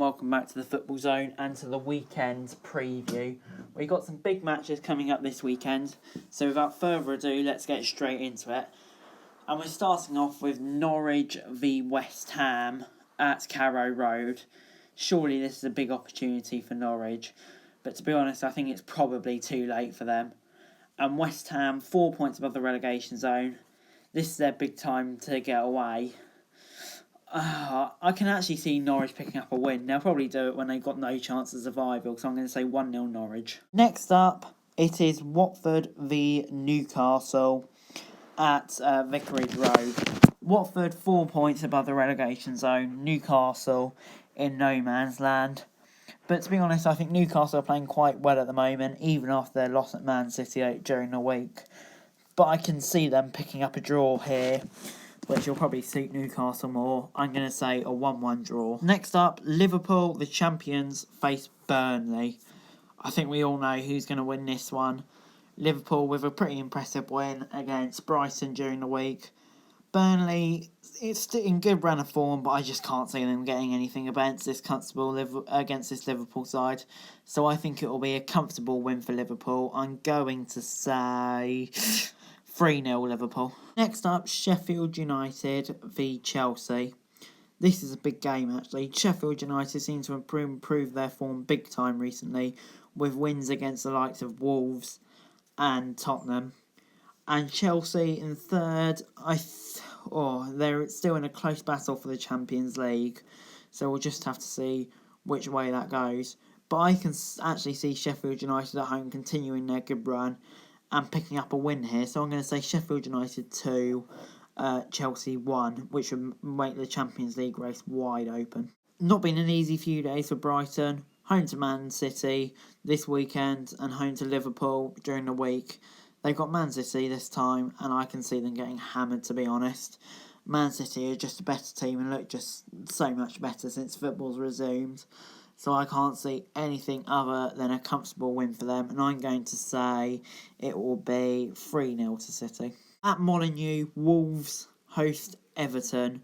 welcome back to the Football Zone and to the weekend preview. We've got some big matches coming up this weekend, so without further ado, let's get straight into it. And we're starting off with Norwich v West Ham at Carrow Road. Surely this is a big opportunity for Norwich, but to be honest, I think it's probably too late for them. And West Ham, 4 points above the relegation zone. This is their big time to get away. I can actually see Norwich picking up a win. They'll probably do it when they've got no chance of survival, so I'm going to say 1-0 Norwich. Next up, it is Watford v Newcastle at Vicarage Road. Watford 4 points above the relegation zone. Newcastle in no man's land. But to be honest, I think Newcastle are playing quite well at the moment, even after their loss at Man City during the week. But I can see them picking up a draw here, which will probably suit Newcastle more. I'm going to say a 1-1 draw. Next up, Liverpool, the champions, face Burnley. I think we all know who's going to win this one. Liverpool with a pretty impressive win against Brighton during the week. Burnley, it's in good run of form, but I just can't see them getting anything against this Liverpool side. So I think it will be a comfortable win for Liverpool. I'm going to say 3-0 Liverpool. Next up, Sheffield United v Chelsea. This is a big game actually. Sheffield United seem to improve their form big time recently, with wins against the likes of Wolves and Tottenham. And Chelsea in third, they're still in a close battle for the Champions League. So we'll just have to see which way that goes. But I can actually see Sheffield United at home continuing their good run and picking up a win here. So I'm going to say Sheffield United 2, Chelsea 1, which would make the Champions League race wide open. Not been an easy few days for Brighton. Home to Man City this weekend and home to Liverpool during the week. They've got Man City this time, and I can see them getting hammered, to be honest. Man City are just a better team and look just so much better since football's resumed. So I can't see anything other than a comfortable win for them, and I'm going to say it will be 3-0 to City. At Molineux, Wolves host Everton,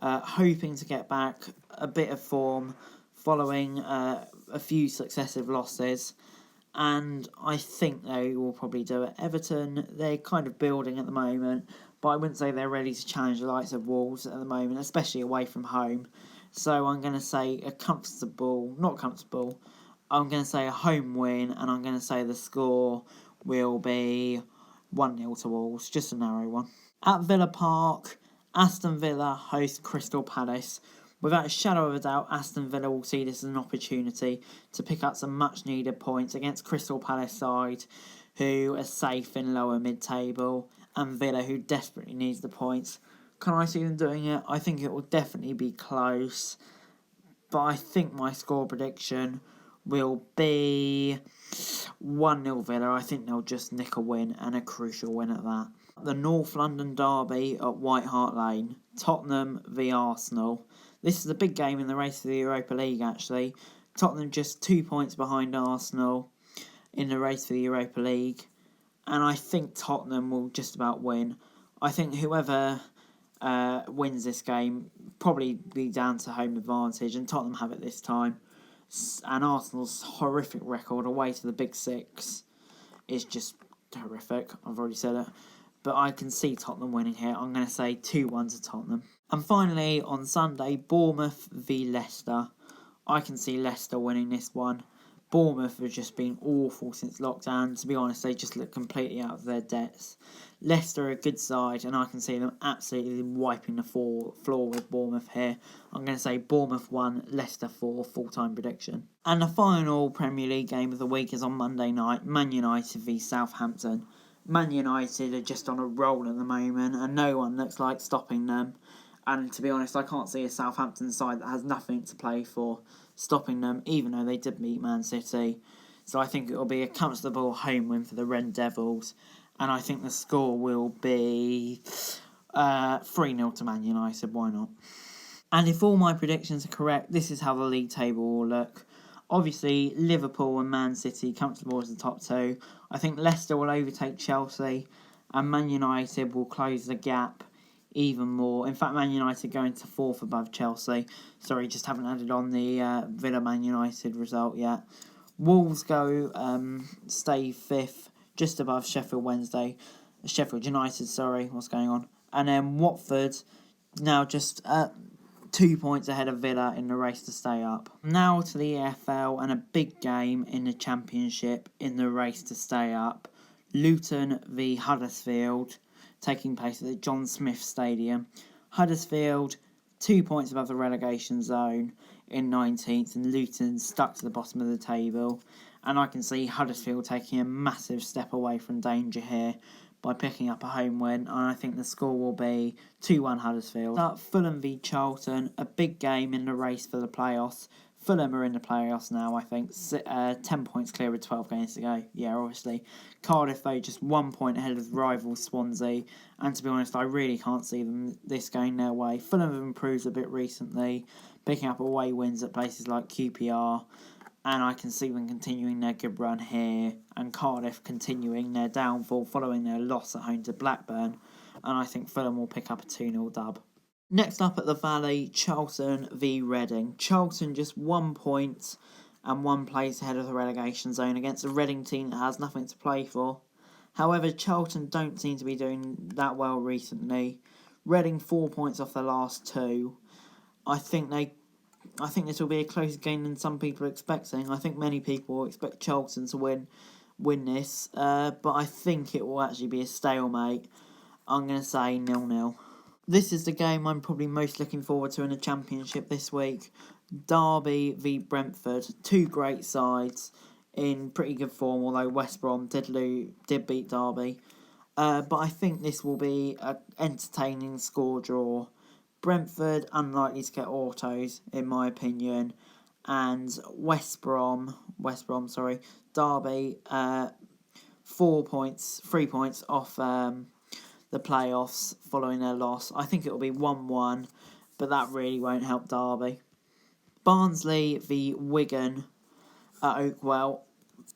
hoping to get back a bit of form following a few successive losses. And I think they will probably do it. Everton, they're kind of building at the moment, but I wouldn't say they're ready to challenge the likes of Wolves at the moment, especially away from home. So I'm going to say I'm going to say a home win, and I'm going to say the score will be 1-0 to Wolves, just a narrow one. At Villa Park, Aston Villa host Crystal Palace. Without a shadow of a doubt, Aston Villa will see this as an opportunity to pick up some much-needed points against Crystal Palace side, who are safe in lower mid-table, and Villa, who desperately needs the points. Can I see them doing it? I think it will definitely be close, but I think my score prediction will be 1-0 Villa. I think they'll just nick a win, and a crucial win at that. The North London derby at White Hart Lane, Tottenham v Arsenal. This is a big game in the race for the Europa League, actually. Tottenham just 2 points behind Arsenal in the race for the Europa League. And I think Tottenham will just about win. I think whoever wins this game probably be down to home advantage, and Tottenham have it this time. And Arsenal's horrific record away to the Big Six is just horrific. I've already said it. But I can see Tottenham winning here. I'm going to say 2-1 to Tottenham. And finally, on Sunday, Bournemouth v Leicester. I can see Leicester winning this one. Bournemouth have just been awful since lockdown. To be honest, they just look completely out of their depths. Leicester are a good side, and I can see them absolutely wiping the floor with Bournemouth here. I'm going to say Bournemouth 1, Leicester 4, full-time prediction. And the final Premier League game of the week is on Monday night, Man United v Southampton. Man United are just on a roll at the moment, and no one looks like stopping them. And to be honest, I can't see a Southampton side that has nothing to play for stopping them, even though they did beat Man City. So I think it will be a comfortable home win for the Red Devils, and I think the score will be 3-0 to Man United. Why not? And if all my predictions are correct, this is how the league table will look. Obviously, Liverpool and Man City comfortable as the top two. I think Leicester will overtake Chelsea, and Man United will close the gap even more. In fact, Man United going to 4th above Chelsea. Sorry, just haven't added on the Villa Man United result yet. Wolves stay 5th, just above Sheffield United, sorry, what's going on. And then Watford now just 2 points ahead of Villa in the race to stay up. Now to the EFL and a big game in the Championship in the race to stay up. Luton v Huddersfield, taking place at the John Smith Stadium. Huddersfield 2 points above the relegation zone in 19th, and Luton stuck to the bottom of the table. And I can see Huddersfield taking a massive step away from danger here by picking up a home win, and I think the score will be 2-1 Huddersfield. Fulham v Charlton, a big game in the race for the playoffs. Fulham are in the playoffs now, I think. 10 points clear with 12 games to go. Yeah, obviously. Cardiff, though, just 1 point ahead of rival Swansea. And to be honest, I really can't see this going their way. Fulham have improved a bit recently, picking up away wins at places like QPR. And I can see them continuing their good run here. And Cardiff continuing their downfall following their loss at home to Blackburn. And I think Fulham will pick up a 2-0 dub. Next up at the Valley, Charlton v Reading. Charlton just 1 point and 1 place ahead of the relegation zone against a Reading team that has nothing to play for. However, Charlton don't seem to be doing that well recently. Reading 4 points off the last 2. I think this will be a closer game than some people are expecting. I think many people expect Charlton to win this, but I think it will actually be a stalemate. I'm going to say 0-0. This is the game I'm probably most looking forward to in the Championship this week. Derby v Brentford. 2 great sides in pretty good form, although West Brom did beat Derby. But I think this will be an entertaining score draw. Brentford unlikely to get autos, in my opinion. And Derby, 3 points off the playoffs following their loss. I think it will be 1-1, but that really won't help Derby. Barnsley v Wigan at Oakwell.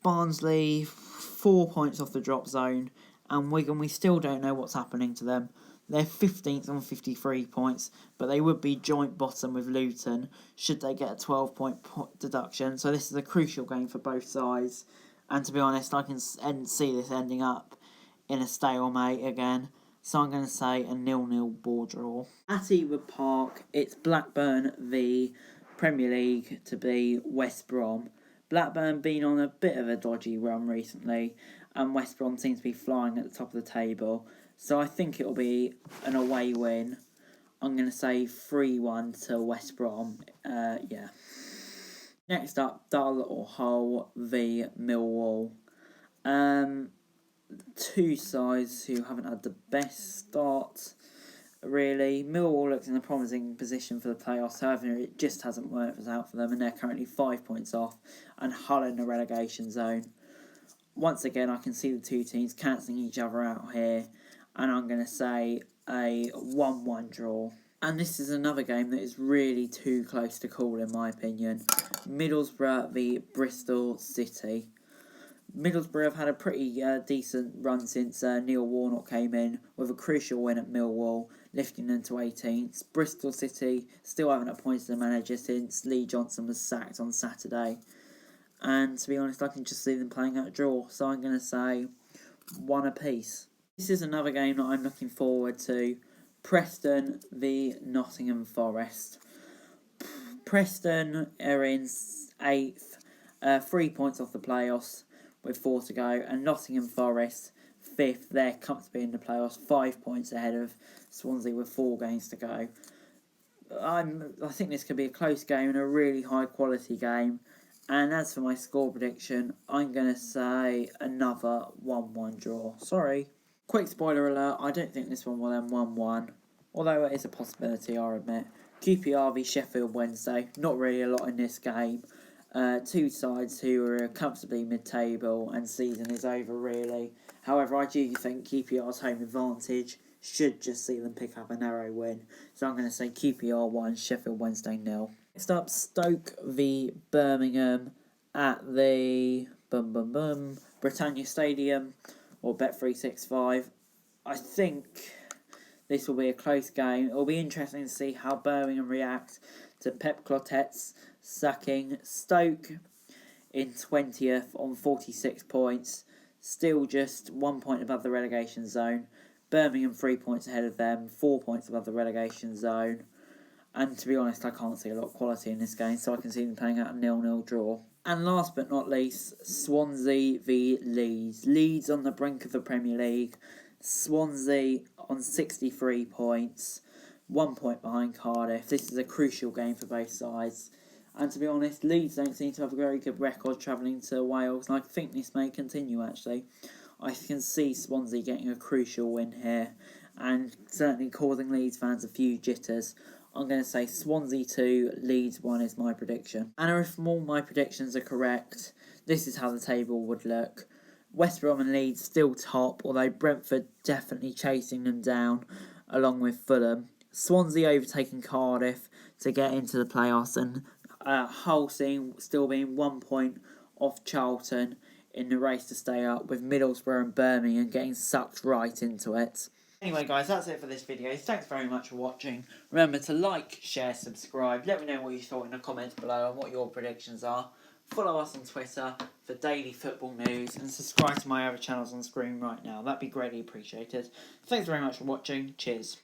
Barnsley 4 points off the drop zone, and Wigan, we still don't know what's happening to them. They're 15th on 53 points, but they would be joint bottom with Luton should they get a 12-point deduction. So this is a crucial game for both sides. And to be honest, I can see this ending up in a stalemate again. So I'm going to say a 0-0 ball draw. At Ewood Park, it's Blackburn v Premier League to be West Brom. Blackburn been on a bit of a dodgy run recently, and West Brom seems to be flying at the top of the table. So I think it'll be an away win. I'm going to say 3-1 to West Brom. Next up, Dull or Hull v Millwall. 2 sides who haven't had the best start, really. Millwall looks in a promising position for the playoffs, however it just hasn't worked out for them, and they're currently 5 points off, and Hull in the relegation zone. Once again, I can see the 2 teams cancelling each other out here, and I'm going to say a 1-1 draw. And this is another game that is really too close to call, in my opinion. Middlesbrough v Bristol City. Middlesbrough have had a pretty decent run since Neil Warnock came in, with a crucial win at Millwall, lifting them to 18th. Bristol City still haven't appointed a manager since Lee Johnson was sacked on Saturday. And to be honest, I can just see them playing out a draw, so I'm going to say 1 apiece. This is another game that I'm looking forward to. Preston v Nottingham Forest. Preston are in 8th, 3 points off the playoffs with 4 to go, and Nottingham Forest 5th. They're comfortably in the playoffs, 5 points ahead of Swansea with 4 games to go. I think this could be a close game and a really high quality game. And as for my score prediction, I'm going to say another 1-1 draw. Sorry. Quick spoiler alert, I don't think this one will end 1-1. Although it is a possibility, I admit. QPR v Sheffield Wednesday. Not really a lot in this game. 2 sides who are comfortably mid-table, and season is over, really. However, I do think QPR's home advantage should just see them pick up a narrow win. So I'm going to say QPR 1, Sheffield Wednesday 0. Next up, Stoke v Birmingham at the Britannia Stadium, or Bet365. I think this will be a close game. It will be interesting to see how Birmingham react to Pep Clotet's sacking Stoke in 20th on 46 points, still just 1 point above the relegation zone. Birmingham 3 points ahead of them, 4 points above the relegation zone. And to be honest, I can't see a lot of quality in this game, so I can see them playing out a 0-0 draw. And last but not least, Swansea v Leeds. Leeds on the brink of the Premier League. Swansea on 63 points, 1 point behind Cardiff. This is a crucial game for both sides. And to be honest, Leeds don't seem to have a very good record travelling to Wales, and I think this may continue actually. I can see Swansea getting a crucial win here, and certainly causing Leeds fans a few jitters. I'm going to say Swansea 2, Leeds 1 is my prediction. And if all my predictions are correct, this is how the table would look. West Brom and Leeds still top, although Brentford definitely chasing them down, along with Fulham. Swansea overtaking Cardiff to get into the playoffs, and Hull still being 1 point off Charlton in the race to stay up, with Middlesbrough and Birmingham getting sucked right into it. Anyway guys, that's it for this video. Thanks very much for watching. Remember to like, share, subscribe. Let me know what you thought in the comments below and what your predictions are. Follow us on Twitter for daily football news, and subscribe to my other channels on screen right now. That'd be greatly appreciated. Thanks very much for watching. Cheers.